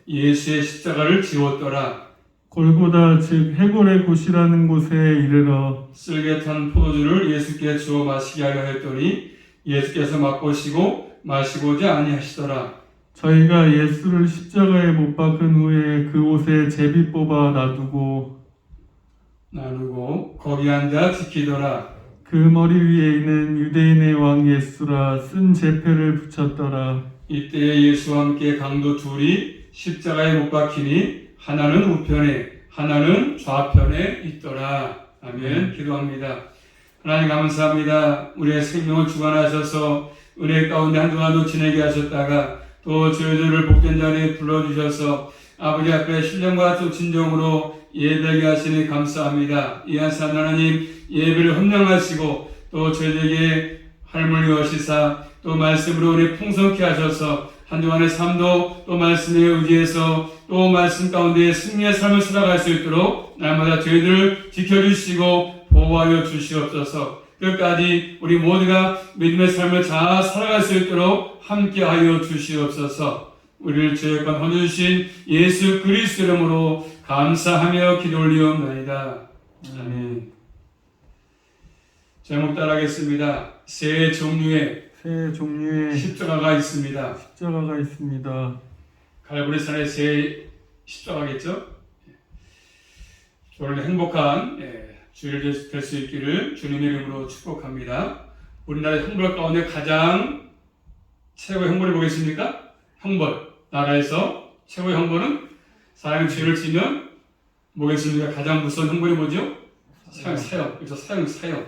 예수의 십자가를 지웠더라. 골고다 즉 해골의 곳이라는 곳에 이르러 쓸개 탄 포도주를 예수께 주어 마시게 하려 했더니 예수께서 맛보시고 마시고자 아니하시더라. 저희가 예수를 십자가에 못 박은 후에 그 옷에 제비 뽑아 나누고 거기 앉아 지키더라. 그 머리 위에는 유대인의 왕 예수라 쓴 제패를 붙였더라. 이때에 예수와 함께 강도 둘이 십자가에 못 박히니 하나는 우편에 하나는 좌편에 있더라. 아멘. 기도합니다. 하나님 감사합니다. 우리의 생명을 주관하셔서 은혜 가운데 한동안도 지내게 하셨다가 또 저희들을 복된 자리에 불러주셔서 아버지 앞에 신령과 또 진정으로 예배하게 하시니 감사합니다. 이 한산 하나님 예배를 헌명하시고 또 저희에게 할머니 여시사 또 말씀으로 우리 풍성케 하셔서 한동안의 삶도 또 말씀에 의지해서 또 말씀 가운데 승리의 삶을 살아갈 수 있도록 날마다 저희들을 지켜주시고 보호하여 주시옵소서. 끝까지 우리 모두가 믿음의 삶을 잘 살아갈 수 있도록 함께하여 주시옵소서. 우리를 죄악과 헌해주신 예수 그리스도 이름으로 감사하며 기도 올리옵나이다. 아멘. 제목 따라하겠습니다. 세 종류의 십자가가 있습니다. 십자가가 있습니다. 갈보리산의 세 십자가겠죠? 오늘 행복한 주일 될 수 있기를 주님의 이름으로 축복합니다. 우리나라의 형벌 가운데 가장 최고의 형벌이 뭐겠습니까? 형벌. 나라에서 최고의 형벌은 사람이 죄를 지면 뭐겠습니까? 가장 무서운 형벌이 뭐죠? 사형. 그래서 사형.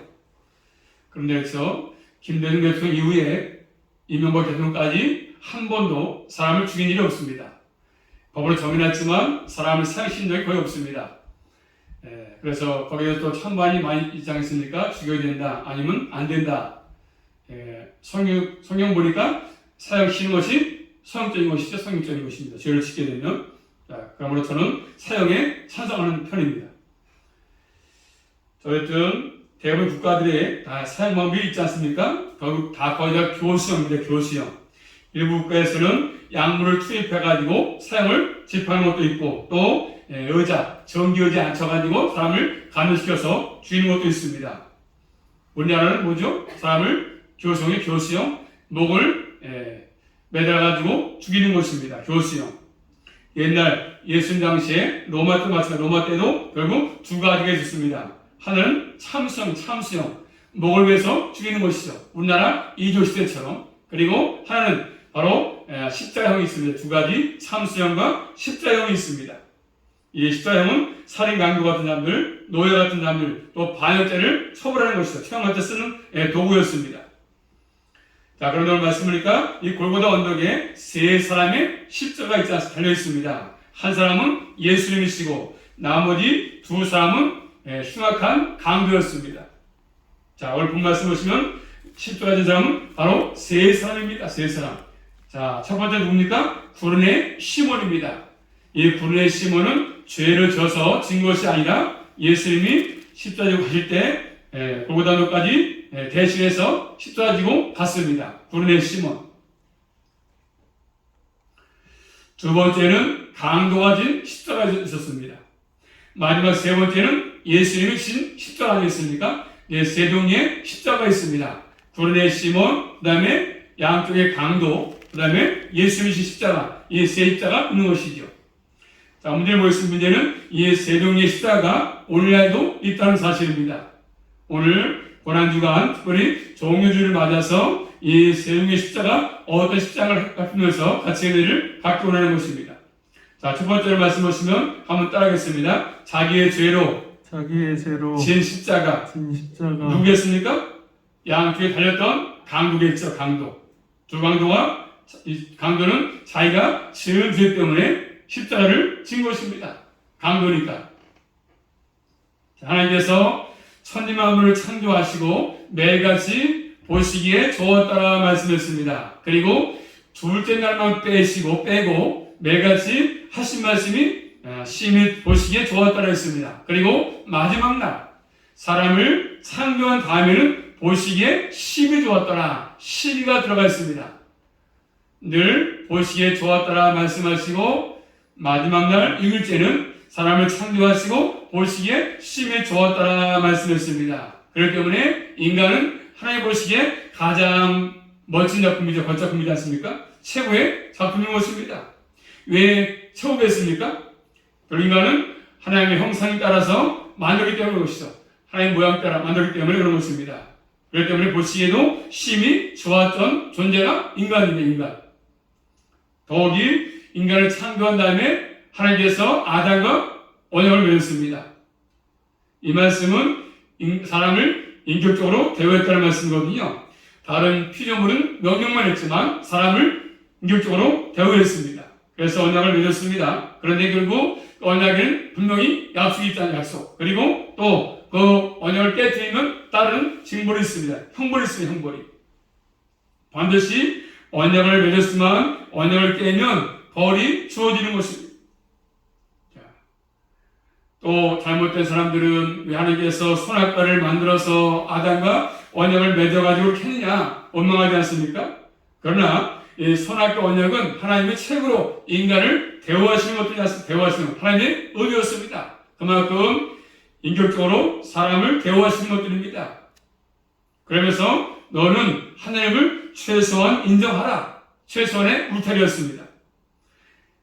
그런데 여기서 김대중 대통령 이후에 이명박 대통령까지 한 번도 사람을 죽인 일이 없습니다. 법으로 정해놨지만 사람을 사형시킨 적이 거의 없습니다. 그래서 거기에 또 찬반이 많이 있지 않습니까? 죽여야 된다, 아니면 안 된다. 성경 보니까 사형시키는 것이 성경적인 것이죠. 성경적인 것입니다. 죄를 짓게 되면. 그러므로 저는 사형에 찬성하는 편입니다. 어쨌든 대부분 국가들의 다 사형 방법이 있지 않습니까? 결국 다 거의 다 교수형입니다. 교수형. 일부 국가에서는 약물을 투입해가지고 사형을 집행하는 것도 있고 또 전기의자에 앉혀가지고 사람을 감염시켜서 죽이는 것도 있습니다. 우리나라는 뭐죠? 사람을 교수형, 목을 매달아가지고 죽이는 것입니다. 교수형. 옛날 예수님 당시에 로마 때 마찬가지, 로마 때도 결국 두 가지가 있었습니다. 하나는 참수형, 목을 베서 죽이는 것이죠. 우리나라 이조 시대처럼. 그리고 하나는 바로 십자형이 있습니다. 두 가지 참수형과 십자형이 있습니다. 이 십자형은 살인 강도 같은 사람들, 노예 같은 사람들, 또 반역죄를 처벌하는 것이죠. 처형할 때 쓰는 도구였습니다. 자, 그런데 오늘 말씀드리니까 이 골고다 언덕에 세 사람의 십자가 있지 않습니까? 달려 있습니다. 한 사람은 예수님이시고 나머지 두 사람은 흉악한 강도였습니다. 자, 오늘 본 말씀 보시면 십자가 진 사람은 바로 세 사람입니다. 세 사람. 자, 첫 번째 누굽니까? 구르네 시몬입니다. 이 구르네 시몬은 죄를 져서 진 것이 아니라 예수님이 십자가 지고 가실 때 골고다 언덕까지 대신해서 십자가 지고 갔습니다. 구르네 시몬. 두 번째는 강도가 진 십자가가 있었습니다. 마지막 세 번째는 예수님이 진 십자가 아니었습니까? 세 종류의 십자가가 있습니다. 구르네 시몬, 그 다음에 양쪽의 강도, 그 다음에 예수님이 진 십자가, 이 세 십자가 있는 것이죠. 자, 문제를 보겠습니다. 문제는 이 세 종류의 십자가 오늘날도 있다는 사실입니다. 오늘 고난주간 특별히 종료주를 맞아서 이 세 종류의 십자가 어떤 십자가를 갖으면서 같이 은혜를 갖기 원하는 것입니다. 자, 첫 번째로 말씀 보시면 한번 따라하겠습니다. 자기의 죄로 진 십자가. 누구겠습니까? 양쪽에 달렸던 강도겠죠. 강도. 두 강도가 이 강도는 자기가 지은 죄 때문에 십자가를 진 것입니다. 강도니까. 하나님께서 천지 만물을 창조하시고 매일같이 보시기에 좋았다라 말씀했습니다. 그리고 둘째 날만 빼고 매일같이 하신 말씀이 심히 보시기에 좋았다라 했습니다. 그리고 마지막 날 사람을 창조한 다음에는 보시기에 심히 좋았더라. 심히가 들어가 있습니다. 늘 보시기에 좋았더라 말씀하시고 마지막 날 6일째는 사람을 창조하시고 보시기에 심히 좋았다라 말씀했습니다. 그렇기 때문에 인간은 하나님 보시기에 가장 멋진 작품이죠. 거작품이지 않습니까? 최고의 작품인 것입니다. 왜 최고가 있습니까? 인간은 하나님의 형상에 따라서 만들기 때문에 그런 것이죠. 하나님 모양 따라 만들기 때문에 그런 것입니다. 그렇기 때문에 보시기에도 심히 좋았던 존재가 인간입니다. 인간. 더욱이 인간을 창조한 다음에 하나님께서 아담과 언약을 맺었습니다. 이 말씀은 사람을 인격적으로 대우했다는 말씀이거든요. 다른 피조물은 명령만 했지만 사람을 인격적으로 대우했습니다. 그래서 언약을 맺었습니다. 그런데 결국 그 언약에는 분명히 약속이 있다는 약속, 그리고 또 그 언약을 깨뜨리면 따르는 징벌이 있습니다. 형벌이 있습니다. 형벌이. 반드시 언약을 맺었지만 언약을 깨면 벌이 주어지는 것입니다. 또 잘못된 사람들은 왜 하나님께서 선악과를 만들어서 아담과 언약을 맺어가지고 캐느냐 원망하지 않습니까? 그러나 이 선악과 언약은 하나님의 책으로 인간을 대우하시는 것들이 않습니까? 대우하시는 하나님의 의도였습니다. 그만큼 인격적으로 사람을 대우하시는 것들입니다. 그러면서 너는 하나님을 최소한 인정하라. 최소한의 울타리였습니다.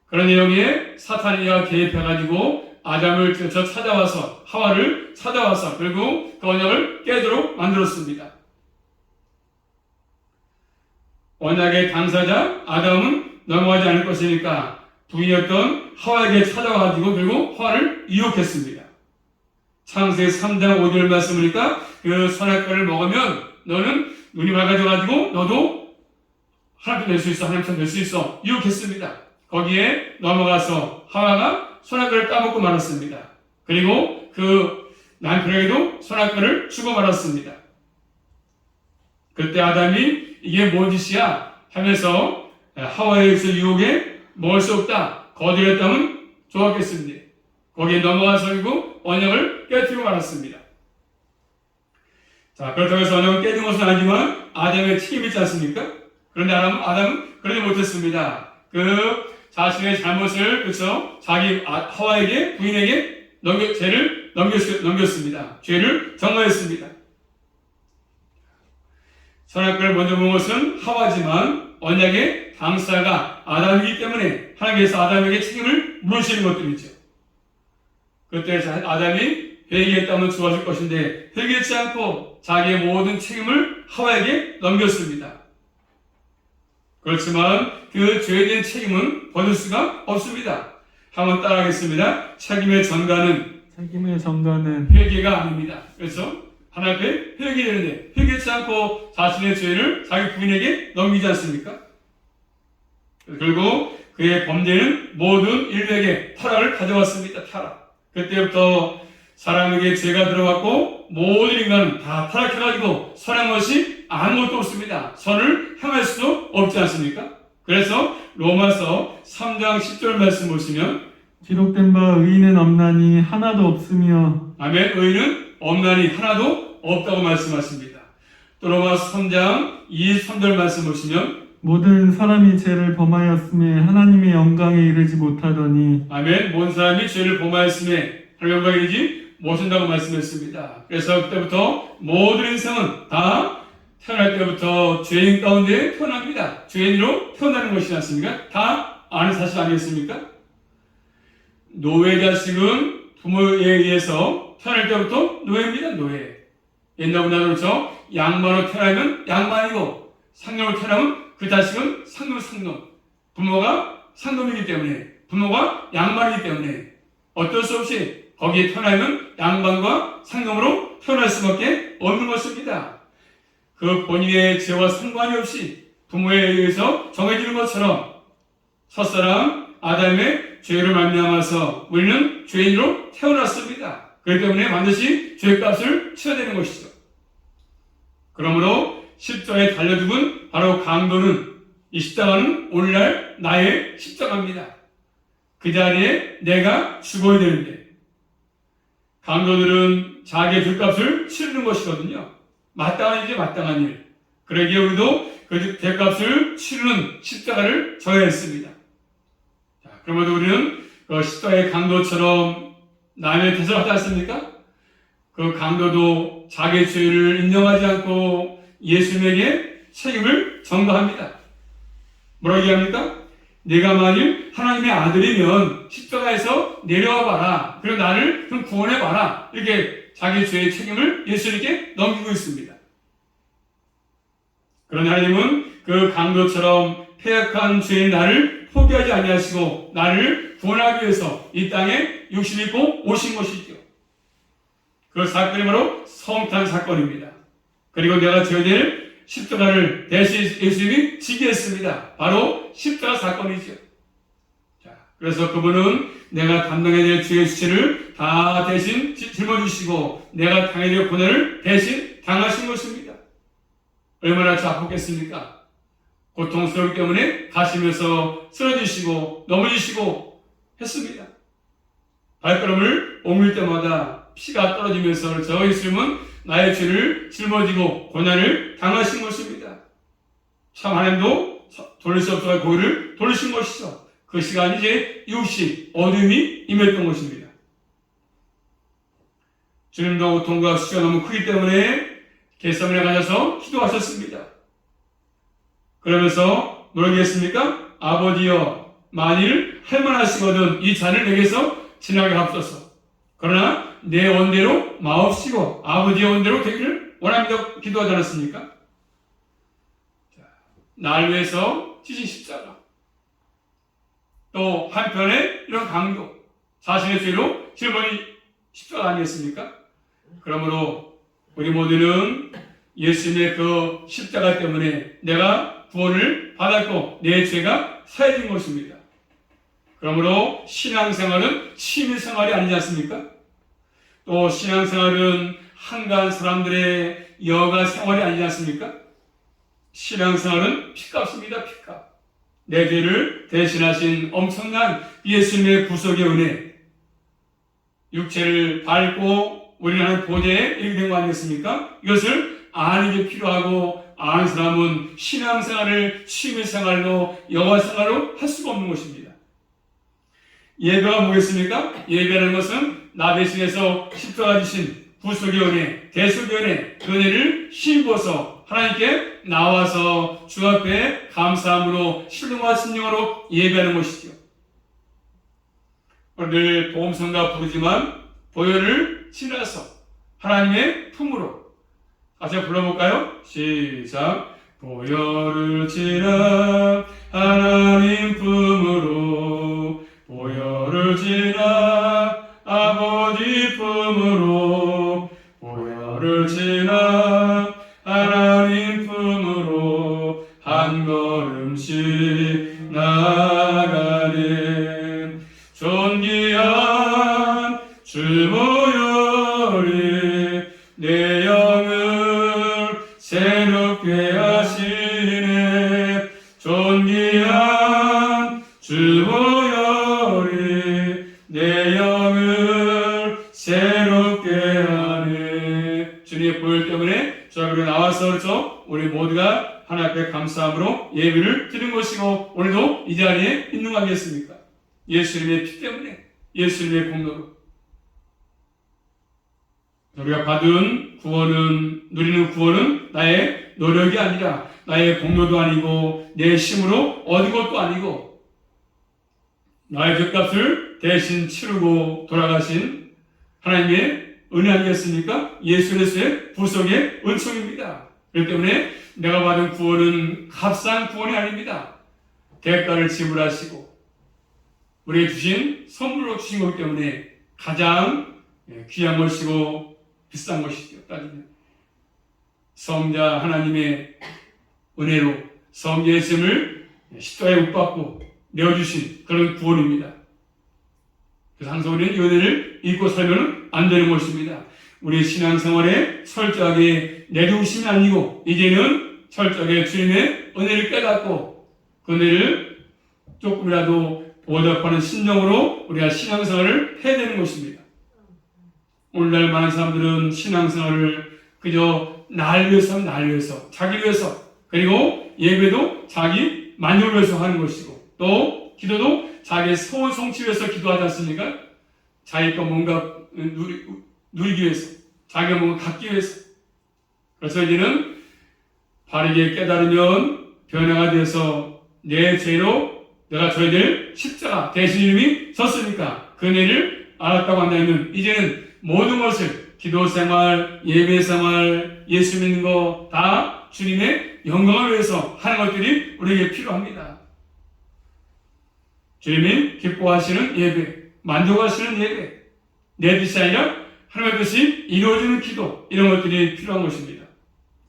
그런 내용에 사탄이가 개입해가지고 아담을 찾아와서 하와를 찾아와서 결국 그 언약을 깨도록 만들었습니다. 언약의 당사자 아담은 넘어가지 않을 것이니까 부인이었던 하와에게 찾아와가지고 결국 하와를 유혹했습니다. 창세기 3장 5절 말씀이니까 그 선악과를 먹으면 너는 눈이 밝아져가지고 너도 하나님 될 수 있어, 하나님처럼 될 수 있어 유혹했습니다. 거기에 넘어가서 하와가 선악과를 따먹고 말았습니다. 그리고 그 남편에게도 선악과를 주고 말았습니다. 그때 아담이 이게 뭔 짓이야 하면서 하와에 의해서 유혹에 먹을 수 없다 거절했다면 좋았겠습니다. 거기에 넘어가서 그리고 언약을 깨뜨리고 말았습니다. 자, 그렇다고 해서 언약을 깨진 것은 아니지만 아담의 책임이 있지 않습니까? 그런데 아담은 그러지 못했습니다. 그 자신의 잘못을 그렇죠 자기 하와에게 부인에게 죄를 넘겼습니다. 죄를 정하였습니다. 선악과를 먼저 먹은 것은 하와지만 언약의 당사자가 아담이기 때문에 하나님께서 아담에게 책임을 물으시는 것들이죠. 그때 아담이 회개했다면 좋아질 것인데 회개했지 않고 자기의 모든 책임을 하와에게 넘겼습니다. 그렇지만 그 죄에 대한 책임은 벗을 수가 없습니다. 한번 따라하겠습니다. 책임의 전가는 회개가 아닙니다. 그래서 하나님 앞에 회개되는데 회개치 않고 자신의 죄를 자기 부인에게 넘기지 않습니까? 그리고 그의 범죄는 모든 인류에게 타락을 가져왔습니다. 타락. 그때부터 사람에게 죄가 들어왔고 모든 인간은 다 타락해가지고 선한 것이 아무것도 없습니다. 선을 향할 수도 없지 않습니까? 그래서 로마서 3장 10절 말씀 보시면 기록된 바 의인은 없나니 하나도 없으며 아멘. 의인은 없나니 하나도 없다고 말씀하십니다. 또 로마서 3장 23절 말씀 보시면 모든 사람이 죄를 범하였음에 하나님의 영광에 이르지 못하더니 아멘. 모든 사람이 죄를 범하였음에 하나님의 영광에 이르지 못한다고 말씀했습니다. 그래서 그때부터 모든 인생은 다 태어날 때부터 죄인 가운데 태어납니다. 죄인으로 태어나는 것이지 않습니까? 다 아는 사실 아니겠습니까? 노예 자식은 부모에 의해서 태어날 때부터 노예입니다. 노예. 옛날보다 그렇죠. 양반으로 태어나면 양반이고 상놈으로 태어나면 그 자식은 상놈. 부모가 상놈이기 때문에 부모가 양반이기 때문에 어쩔 수 없이 거기에 태어나면 양반과 상놈으로 태어날 수밖에 없는 것입니다. 그 본인의 죄와 상관이 없이 부모에 의해서 정해지는 것처럼 첫사람 아담의 죄를 말미암아서 우리는 죄인으로 태어났습니다. 그렇기 때문에 반드시 죄값을 치러야 되는 것이죠. 그러므로 십자가에 달려 죽은 바로 강도는 이 십자가는 오늘날 나의 십자가입니다. 그 자리에 내가 죽어야 되는데 강도들은 자기의 죄값을 치르는 것이거든요. 마땅한 일이죠. 마땅한 일. 그러기에 우리도 그 죄값을 치르는 십자가를 져야 했습니다. 자, 그러므로 우리는 그 십자가의 강도처럼 남의 탓을 하지 않습니까? 그 강도도 자기의 죄를 인정하지 않고 예수님에게 책임을 전가합니다. 뭐라고 얘기합니까? 내가 만일 하나님의 아들이면 십자가에서 내려와 봐라. 그리고 나를 좀 구원해 봐라. 이렇게 자기 죄의 책임을 예수님께 넘기고 있습니다. 그러나 하나님은 그 강도처럼 패역한 죄인 나를 포기하지 아니하시고 나를 구원하기 위해서 이 땅에 육신 입고 오신 것이죠. 그 사건이 바로 성탄 사건입니다. 그리고 내가 져야 될 십자가를 대신 예수님이 지게 했습니다. 바로 십자가 사건이죠. 자, 그래서 그분은 내가 담당해야 될 죄의 수치를 다 대신 짊어지시고 내가 당해야 될 고난을 대신 당하신 것입니다. 얼마나 아프겠습니까? 고통스러울 때문에 가시면서 쓰러지시고 넘어지시고 했습니다. 발걸음을 옮길 때마다 피가 떨어지면서 저 예수님은 나의 죄를 짊어지고 고난을 당하신 것입니다. 참 하나님도 돌릴 수 없어 고개를 돌리신 것이죠. 그 시간이 이제 육신, 어둠이 임했던 것입니다. 주님도 고통과 수치가 너무 크기 때문에 겟세마네 가셔서 기도하셨습니다. 그러면서 뭐라고 했습니까? 아버지여, 만일 할만하시거든 이 잔을 내게서 지나게 하옵소서. 그러나 내 원대로 마옵시고 아버지의 원대로 되기를 원합니다. 기도하지 않았습니까? 날 위해서 지신 십자가. 또 한편에 이런 강도, 자신의 죄로 짊어진 십자가 아니었습니까? 그러므로 우리 모두는 예수님의 그 십자가 때문에 내가 구원을 받았고 내 죄가 사해진 것입니다. 그러므로 신앙생활은 취미생활이 아니지 않습니까? 또 신앙생활은 한가한 사람들의 여가 생활이 아니지 않습니까? 신앙생활은 피값입니다. 피값. 내 죄를 대신하신 엄청난 예수님의 구속의 은혜. 육체를 밟고 우리는 하나님 보좌에 이르게 된 거 아니겠습니까? 이것을 아는 게 필요하고 아는 사람은 신앙생활을 취미생활로 여가생활로 할 수가 없는 것입니다. 예배가 뭐겠습니까? 예배라는 것은 나 대신해서 십자가 지신 구속의 은혜, 대속의 은혜, 그 은혜를 힘입어서 하나님께 나와서 주 앞에 감사함으로 신령과 순종으로 예배하는 것이죠. 오늘 복음성가 부르지만 보혈을 지나서 하나님의 품으로 같이 불러볼까요? 시작. 보혈을 지나 하나님 품으로 보혈을 지나 아버지 품으로 보혈을 지나 하나님 품으로 한 걸음씩 나가는 존귀한 주 보혈이 내 영을 새롭게 하시네. 존귀한 주 보혈이 내 영을 새롭게 하네. 주님의 보혈 때문에 저 앞으로 나와서 그렇죠? 우리 모두가 하나님 앞에 감사함으로 예배를 드린 것이고 오늘도 이 자리에 있는 거 아니겠습니까? 예수님의 피 때문에, 예수님의 공로로 우리가 받은 구원은, 누리는 구원은 나의 노력이 아니라 나의 공로도 아니고 내 힘으로 얻은 것도 아니고 나의 죄값을 대신 치르고 돌아가신 하나님의 은혜 아니겠습니까? 예수 그리스도의 구속의 은총입니다. 그렇기 때문에 내가 받은 구원은 값싼 구원이 아닙니다. 대가를 지불하시고 우리에게 주신 선물로 주신 거기 때문에 가장 귀한 것이고 비싼 것이죠. 따지면 성자 하나님의 은혜로 성자 예수님을 십자가에 못 박고 내어주신 그런 구원입니다. 그래서 항상 우리는 이 은혜를 잊고 살면 안 되는 것입니다. 우리 신앙생활에 철저하게 내려오심이 아니고 이제는 철저하게 주님의 은혜를 깨닫고 그 은혜를 조금이라도 보답하는 심정으로 우리가 신앙생활을 해야 되는 것입니다. 오늘날 많은 사람들은 신앙생활을 그저 날 위해서 날 위해서 자기 위해서 그리고 예배도 자기 만족을 위해서 하는 것이고 또 기도도 자기의 소원 성취 위해서 기도하지 않습니까? 자기가 뭔가 누리기 위해서, 자기가 뭔가 갖기 위해서. 그래서 이제는 바르게 깨달으면 변화가 되어서 내 죄로 내가 져야 될 십자가 대신 이름이 졌으니까 그 은혜를 알았다고 한다면 이제는 모든 것을 기도 생활, 예배 생활, 예수 믿는 거 다 주님의 영광을 위해서 하는 것들이 우리에게 필요합니다. 주님이 기뻐하시는 예배, 만족하시는 예배, 내 뜻이 아니라 하나님의 뜻이 이루어지는 기도, 이런 것들이 필요한 것입니다.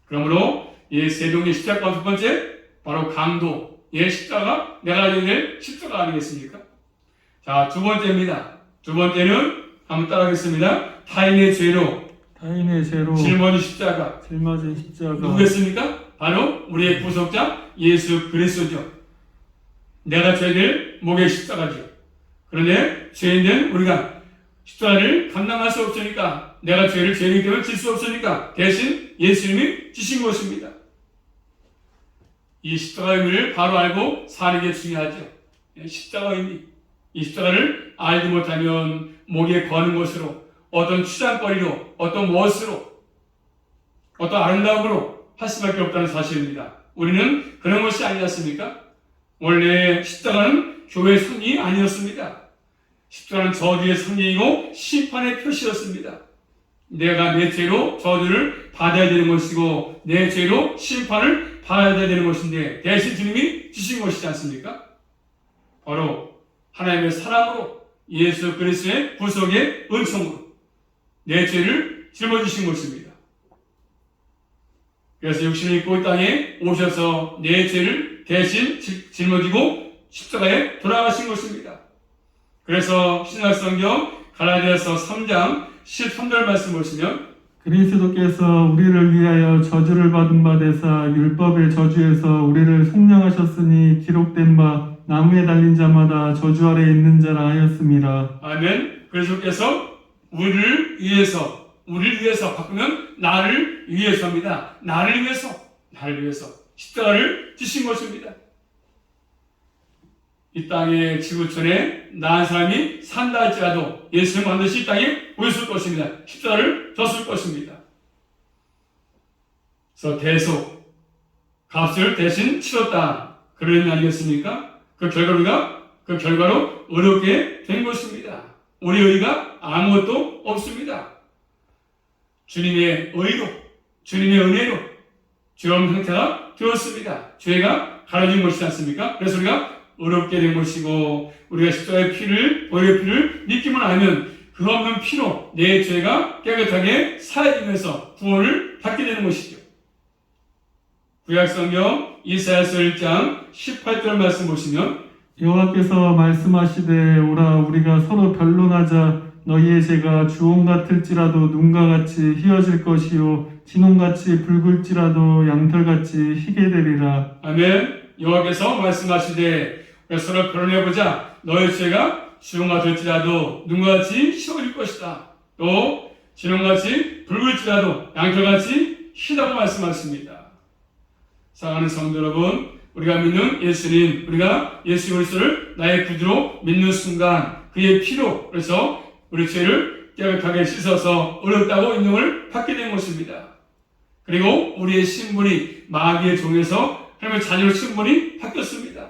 그러므로 이 세종의 십자가 첫 번째, 바로 강도, 십자가, 내가 가져야 될 십자가 아니겠습니까? 자, 두 번째입니다. 두 번째는 한번 따라하겠습니다. 타인의 죄로 짊어진 십자가. 누구겠습니까? 바로 우리의 구속자 예수 그리스도죠. 내가 져야 될 목의 십자가죠. 그런데 죄인된 우리가 십자가를 감당할 수 없으니까, 내가 죄인이기 때문에 질 수 없으니까 대신 예수님이 지신 것입니다. 이 십자가의 의미를 바로 알고 사는 게 중요하죠. 십자가의 의미. 이 십자가를 알지 못하면 목에 거는 것으로, 어떤 추장거리로, 어떤 멋으로, 어떤 아름다움으로 할 수밖에 없다는 사실입니다. 우리는 그런 것이 아니지 않습니까? 원래 십자가는 교회의 성이 아니었습니다. 십자가는 저주의 성경이고 심판의 표시였습니다. 내가 내 죄로 저주를 받아야 되는 것이고 내 죄로 심판을 받아야 되는 것인데 대신 주님이 주신 것이지 않습니까? 바로 하나님의 사랑으로 예수 그리스도의 구속의 은총으로 내 죄를 짊어지신 것입니다. 그래서 육신을 입고 이 땅에 오셔서 내 죄를 대신 짊어지고 십자가에 돌아가신 것입니다. 그래서 신약성경 갈라디아서 3장 13절 말씀 보시면 그리스도께서 우리를 위하여 저주를 받은 바 되사 율법의 저주에서 우리를 속량하셨으니 기록된 바 나무에 달린 자마다 저주 아래 있는 자라 하였습니다. 아멘. 그리스도께서 우리를 위해서 바꾸면 나를 위해서입니다. 나를 위해서 십자가를 지신 것입니다. 이 땅의 지구촌에 나은 사람이 산다 할지라도 예수는 반드시 이 땅에 오셨을 것입니다. 십자가를 졌을 것입니다. 그래서 대속, 값을 대신 치렀다. 그런 의미 아니겠습니까? 그 결과로 의롭게 된 것입니다. 우리 의가 아무것도 없습니다. 주님의 의로, 주님의 은혜로 죄없는 상태가 되었습니다. 죄가 가려진 것이지 않습니까? 그래서 우리가 의롭게 된 것이고, 우리가 십자가의 피를, 보혈의 피를 믿기만 하면 그 없는 피로 내 죄가 깨끗하게 사해지면서 구원을 받게 되는 것이죠. 구약성경 이사야서 1장 18절 말씀 보시면 여호와께서 말씀하시되 오라 우리가 서로 변론하자. 너희의 죄가 주홍 같을지라도 눈과 같이 희어질 것이요 진홍같이 붉을지라도 양털같이 희게 되리라. 아멘. 여호와께서 말씀하시되 서로 변론해보자. 너희 죄가 주홍 같을지라도 눈과 같이 희어질 것이다. 또 진홍같이 붉을지라도 양털같이 희다고 말씀하십니다. 사랑하는 성도 여러분, 우리가 믿는 예수님, 우리가 예수 그리스도를 나의 구주로 믿는 순간 그의 피로, 그래서 우리 죄를 깨끗하게 씻어서 의롭다고 인정을 받게 된 것입니다. 그리고 우리의 신분이 마귀의 종에서 하나님의 자녀로 신분이 바뀌었습니다.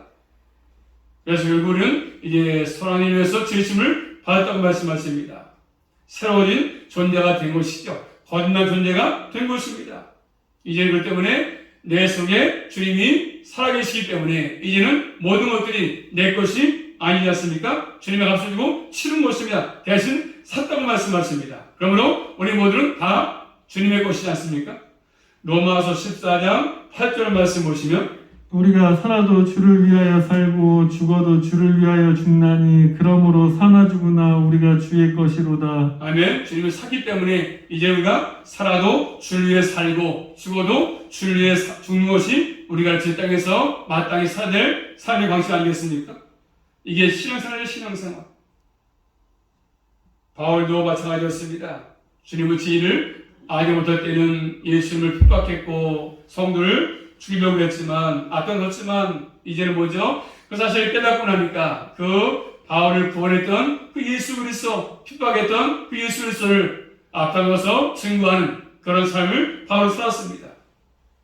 그래서 결국은 이제 선한 일에서 죄심을 받았다고 말씀하십니다. 새로워진 존재가 된 것이죠. 거듭난 존재가 된 것입니다. 이제 그렇기 때문에 내 속에 주님이 살아계시기 때문에 이제는 모든 것들이 내 것이 아니지 않습니까? 주님의 값을 주고 치른 것입니다. 대신 샀다고 말씀하십니다. 그러므로 우리 모두는 다 주님의 것이지 않습니까? 로마서 14장 8절 말씀 보시면 우리가 살아도 주를 위하여 살고 죽어도 주를 위하여 죽나니 그러므로 사나 죽으나 우리가 주의 것이로다. 아멘. 주님을 샀기 때문에 이제 우리가 살아도 주를 위해 살고 죽어도 주를 위해 죽는 것이 우리가 이 땅에서 마땅히 살아야 될 삶의 방식 아니겠습니까? 이게 신앙생활의 신앙생활. 바울도 마찬가지였습니다. 주님의 진리를 알지 못할 때는 예수님을 핍박했고 성도를 죽이려고 했지만 앞장섰지만 이제는 뭐죠? 그 사실을 깨닫고 나니까 그 바울을 구원했던 그 예수 그리스도, 핍박했던 그 예수 그리스도를 앞장서서 증거하는 그런 삶을 바울은 살았습니다.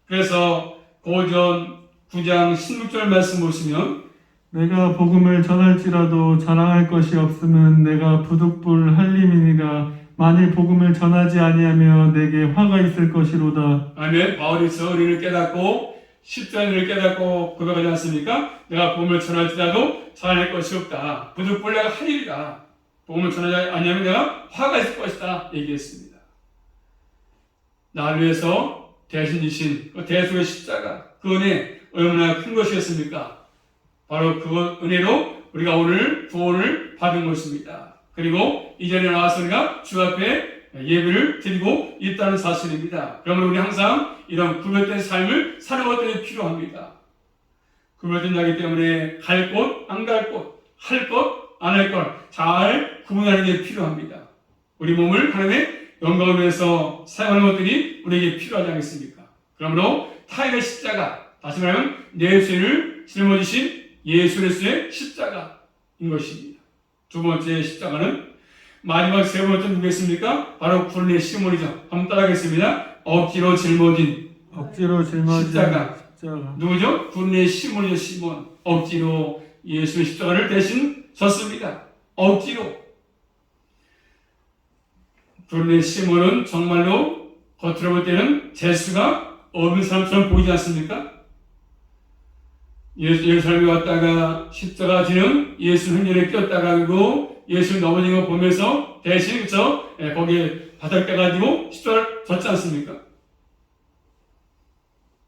그래서 고전 9장 16절 말씀 보시면 내가 복음을 전할지라도 자랑할 것이 없으면 내가 부득불 한림이니라. 만일 복음을 전하지 아니하며 내게 화가 있을 것이로다. 아멘. 바울이 저 의리를 깨닫고 십자가를 깨닫고 고백하지 않습니까? 내가 복음을 전할지라도 자랑할 것이 없다. 부득불 내가 하리라. 복음을 전하지 아니하면 내가 화가 있을 것이다. 얘기했습니다. 나를 위해서 대신이신 그 대속의 십자가, 그 은혜 얼마나 큰 것이었습니까? 바로 그 은혜로 우리가 오늘 구원을 받은 것입니다. 그리고 이전에 나와서 우리가 주 앞에 예배를 드리고 있다는 사실입니다. 그러면 우리 항상 이런 구별된 삶을 사는 것들이 필요합니다. 구별된 자이기 때문에 갈 곳, 안 갈 곳, 할 것, 안 할 것 잘 구분하는 게 필요합니다. 우리 몸을 하나님의 영광을 위해서 사용하는 것들이 우리에게 필요하지 않겠습니까? 그러므로 타인의 십자가, 다시 말하면 내 죄를 짊어지신 예수 그리스도의 십자가인 것입니다. 두 번째 십자가는 마지막 세 번째 누구겠습니까? 바로 구원의 시몬이죠. 한번 따라하겠습니다. 억지로 짊어진 십자가. 누구죠? 구원의 시몬이죠. 시몬. 억지로 예수의 십자가를 대신 졌습니다. 억지로. 구원의 시몬은 정말로 겉으로 볼 때는 재수가 없는 사람처럼 보이지 않습니까? 예루살렘에 왔다가 십자가 지는 예수 행렬에 끼었다가 그리고 예수 넘어진 거 보면서 대신 거기에 바닥 떼가지고 십자가를 졌지 않습니까?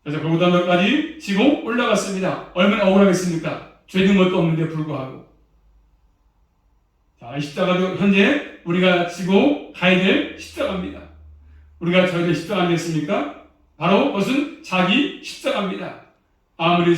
그래서 골고다까지 지고 올라갔습니다. 얼마나 억울하겠습니까? 죄진 것도 없는데 불구하고. 자, 이 십자가도 현재 우리가 지고 가야 될 십자가입니다. 우리가 져야 될 십자가 아니겠습니까? 바로 그것은 자기 십자가입니다. 아무리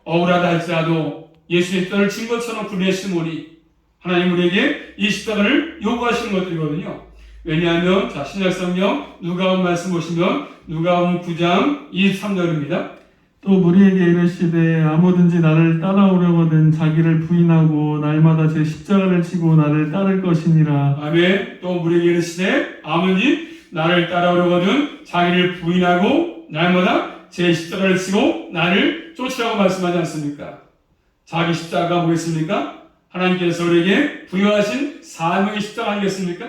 억울하다 할지라도 예수의 십자가를 진 것처럼 구원의 시몬이 하나님 우리에게 이 십자가를 요구하시는 것들이거든요. 왜냐하면 자 신약 성경 누가복음 말씀 보시면 누가복음 9장 23절입니다. 또 우리에게 이르시되 아무든지 나를 따라오려거든 자기를 부인하고 날마다 제 십자가를 지고 나를 따를 것이니라. 아멘. 또 우리에게 이르시되 아무든지 나를 따라오려거든 자기를 부인하고 날마다 제 십자가를 지고 나를 쫓으라고 말씀하지 않습니까? 자기 십자가가 뭐겠습니까? 하나님께서 우리에게 부여하신 사명의 십자가 아니겠습니까?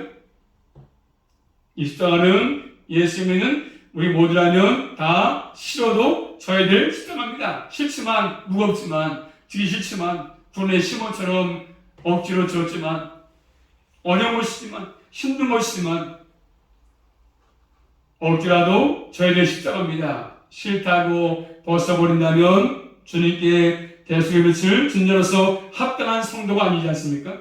이 십자가는 예수님은 우리 모두라면 다 싫어도 져야 될 십자가입니다. 싫지만 무겁지만 지기 싫지만 구원의 시몬처럼 억지로 졌지만 어려운 것이지만 힘든 것이지만 억지라도 져야 될 십자가입니다. 싫다고 벗어버린다면 주님께 대속의 빛을 준 자로서 합당한 성도가 아니지 않습니까?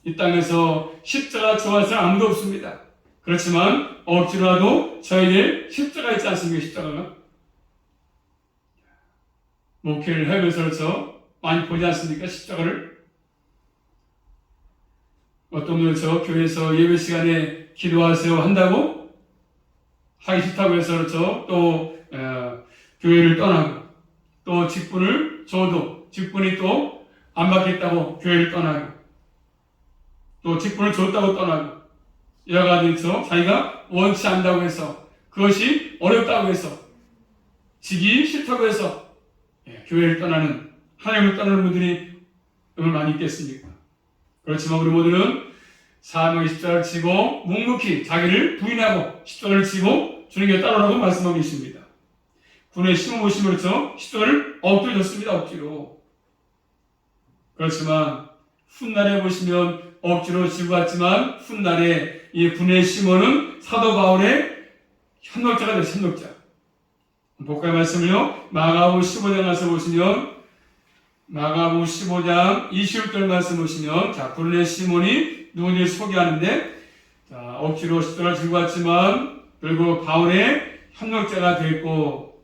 이 땅에서 십자가 좋아할 사람 아무도 없습니다. 그렇지만 억지로라도 져야 될 십자가 있지 않습니까? 십자가가 목회를 하면서 많이 보지 않습니까? 십자가를 어떤 분은 교회에서 예배 시간에 기도하세요 한다고 하기 싫다고 해서 또 교회를 떠나고 또 직분을 줘도 직분이 또 안 받겠다고 교회를 떠나고 또 직분을 줬다고 떠나고 여러 가지 자기가 원치 않다고 해서 그것이 어렵다고 해서 지기 싫다고 해서 교회를 떠나는 하나님을 떠나는 분들이 얼마나 많이 있겠습니까? 그렇지만 우리 모두는 사명의 십자가를 지고 묵묵히 자기를 부인하고 십자가를 지고 주님께 따르라고 말씀하고 계십니다. 군의 시몬 보시면 십자가를 억지로 졌습니다. 억지로. 그렇지만 훗날에 보시면 억지로 지고 갔지만 훗날에 이 군의 시몬은 사도 바울의 협력자가 됐어요. 협력자. 복가의 말씀을요. 마가복음 15장 가서 보시면 마가복음 15장 21절 말씀 보시면 자 군의 시몬이 누군지 소개하는데 자 억지로 십자가를 지고 갔지만 그리고 바울의 협력자가 됐고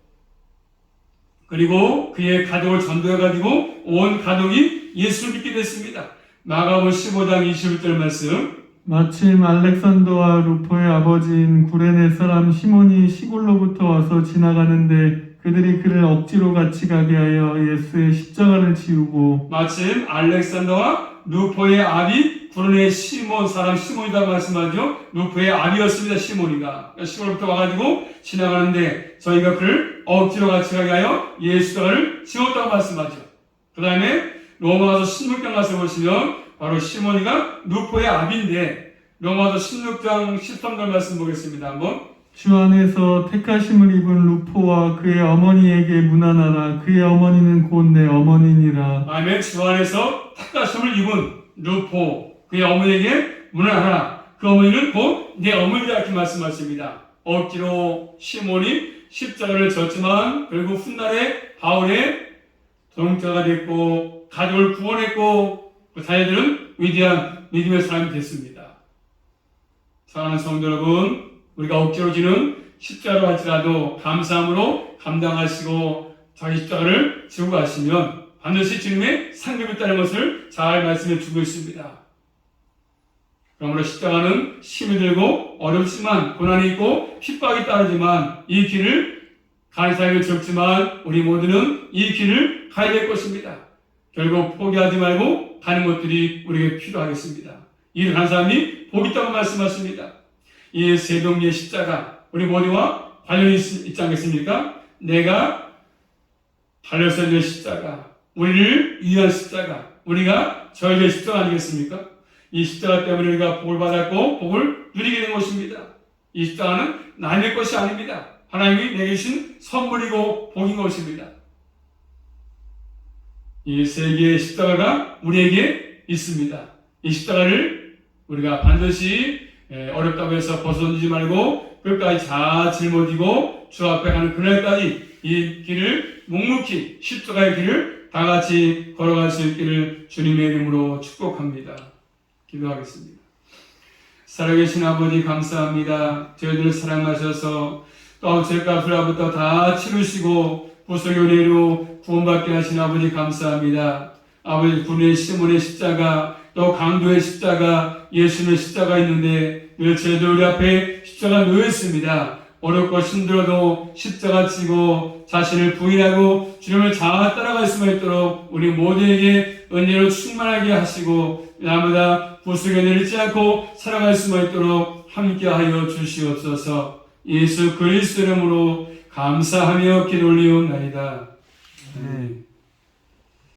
그리고 그의 가족을 전도해가지고 온 가족이 예수를 믿게 됐습니다. 마가복음 15장 21절 말씀 마침 알렉산더와 루포의 아버지인 구레네 사람 시몬이 시골로부터 와서 지나가는데 그 그들이 그를 억지로 같이 가게 하여 예수의 십자가를 지우고 마침 알렉산더와 루포의 아비 구르네 시몬 사람 시몬이다 말씀하죠. 루포의 아비였습니다. 시몬이가 시골부터 와가지고 지나가는데 저희가 그를 억지로 같이 가게 하여 예수의 십자가를 지웠다고 말씀하죠. 그 다음에 로마서 16장 가서 보시면 바로 시몬이가 루포의 아비인데 로마서 16장 13절 말씀 보겠습니다. 한번 주 안에서 택하심을 입은 루포와 그의 어머니에게 문안하라. 그의 어머니는 곧 내 어머니니라. 아멘. 주 안에서 택하심을 입은 루포 그의 어머니에게 문안하라. 그 어머니는 곧 내 어머니다 이렇게 말씀하십니다. 억지로 시몬이 십자가를 졌지만 결국 훗날에 바울의 동역자가 됐고 가족을 구원했고 그 자녀들은 위대한 믿음의 사람이 됐습니다. 사랑하는 성도 여러분, 우리가 억지로 지는 십자가로 할지라도 감사함으로 감당하시고 자기 십자가를 지고 가시면 반드시 주님의 상급이 있다는 것을 잘 말씀해 주고 있습니다. 그러므로 십자가는 힘이 들고 어렵지만 고난이 있고 핍박이 따르지만 이 길을 가는 사람이 적지만 우리 모두는 이 길을 가야 될 것입니다. 결국 포기하지 말고 가는 것들이 우리에게 필요하겠습니다. 이를 간 사람이 복 있다고 말씀하십니다. 이 세병리의 십자가 우리 모두와 관련이 있지 않겠습니까? 내가 달려서 있는 십자가, 우리를 위한 십자가, 우리가 저에게 십자가 아니겠습니까? 이 십자가 때문에 우리가 복을 받았고 복을 누리게 된 것입니다. 이 십자가는 남의 것이 아닙니다. 하나님이 내게 주신 선물이고 복인 것입니다. 이 세 개의 십자가가 우리에게 있습니다. 이 십자가를 우리가 반드시 어렵다고 해서 벗어던지지 말고 끝까지 잘 짊어지고 주 앞에 가는 그날까지 이 길을 묵묵히 십자가의 길을 다 같이 걸어갈 수 있기를 주님의 이름으로 축복합니다. 기도하겠습니다. 살아계신 아버지 감사합니다. 저희들을 사랑하셔서 또 죄값을 아부터 다 치르시고 구속의 은혜로 구원받게 하신 아버지 감사합니다. 아버지 군의 시몬의 십자가 또 강도의 십자가 예수님의 십자가 있는데 늘 저희들 우리 앞에 십자가 놓여 있습니다. 어렵고 힘들어도 십자가 지고 자신을 부인하고 주님을 잘 따라갈 수만 있도록 우리 모두에게 은혜로 충만하게 하시고 날마다 구속에 내리지 않고 살아갈 수만 있도록 함께하여 주시옵소서. 예수 그리스도 이름으로 감사하며 기도 올리옵나이다. 네.